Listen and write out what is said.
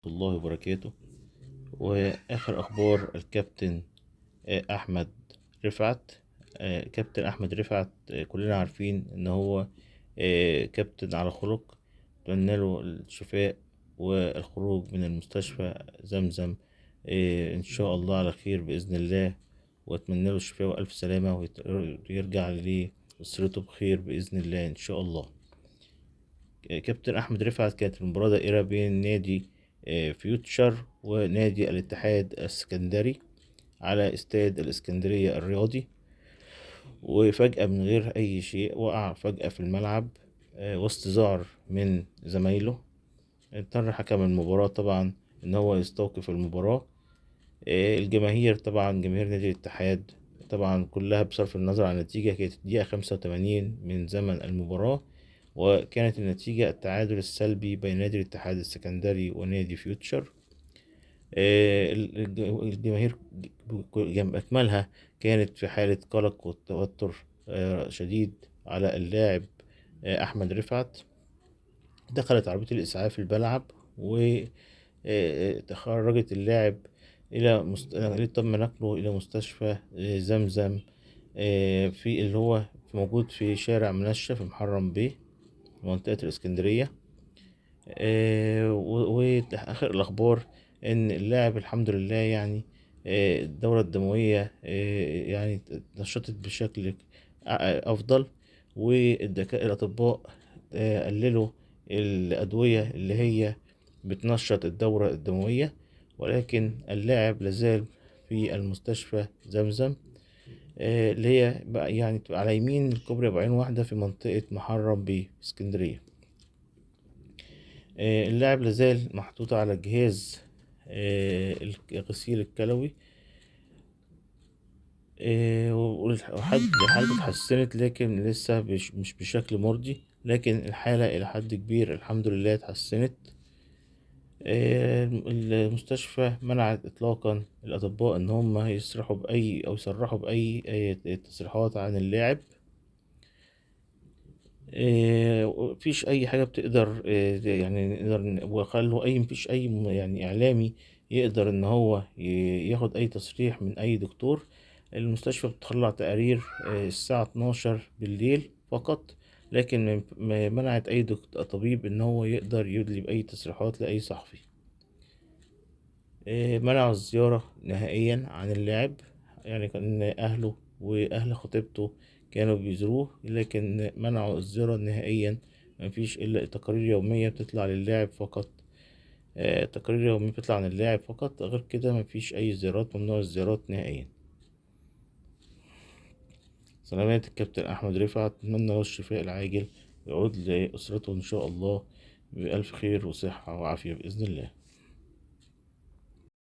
الله وبركاته. وآخر أخبار الكابتن أحمد رفعت. كابتن أحمد رفعت، كلنا عارفين إن هو كابتن على خلق. أتمنى له الشفاء والخروج من المستشفى زمزم إن شاء الله على خير بإذن الله، وأتمنى له الشفاء وألف سلامة ويرجع لأسرته بخير بإذن الله إن شاء الله. كابتن أحمد رفعت، كانت المباراة دائرة بين نادي فيوتشر ونادي الاتحاد السكندري على استاد الإسكندرية الرياضي، وفجأة من غير أي شيء وقع فجأة في الملعب وسط زعر من زمايله. اضطر حكم المباراة طبعا إن هو يستوقف المباراة. الجماهير طبعا، جماهير نادي الاتحاد طبعا كلها بصرف النظر عن النتيجة، كانت الدقيقة 85 من زمن المباراة، وكانت النتيجة التعادل السلبي بين نادي الاتحاد السكندري ونادي فيوتشر. الجماهير أكملها كانت في حالة قلق وتوتر شديد على اللاعب أحمد رفعت. دخلت عربية الإسعاف الملعب وتخرجت اللاعب تم نقله إلى مستشفى زمزم في اللي هو موجود في شارع منشة في محرم بيه منطقة الإسكندرية. وآخر الأخبار إن اللاعب الحمد لله يعني الدورة الدموية يعني نشطت بشكل أفضل، الأطباء قللوا الأدوية اللي هي بتنشط الدورة الدموية، ولكن اللاعب لازال في المستشفى زمزم اللي هي بقى يعني تبقى على يمين الكوبري بعين واحدة في منطقة محرم باسكندرية. اللاعب لازال محطوط على جهاز الغسيل الكلوي، حالته اتحسنت لكن لسه مش بشكل مرضي، لكن الحالة إلى حد كبير الحمد لله اتحسنت. المستشفى منعت إطلاقا الأطباء إن هم يسرحوا بأي أو يصرحوا بأي تصريحات عن اللاعب. مفيش أي حاجة بتقدر يعني نقدر وخلوا مفيش أي يعني إعلامي يقدر إن هو ياخد أي تصريح من أي دكتور. المستشفى بتطلع تقارير الساعة 12 بالليل فقط، لكن منعت أي طبيب إن هو يقدر يدلي بأي تصريحات لأي صحفي. منعوا الزيارة نهائيا عن اللاعب، يعني كان أهله وأهل خطيبته كانوا بيزوروه، لكن منعوا الزيارة نهائيا. مفيش إلا تقارير يومية بتطلع للاعب فقط. تقارير يومية بتطلع عن اللاعب فقط، غير كده مفيش أي زيارات، ممنوع الزيارات نهائيا. سلامات الكابتن أحمد رفعت، أتمنى له الشفاء العاجل ويعود لأسرته إن شاء الله بألف خير وصحة وعافية بإذن الله.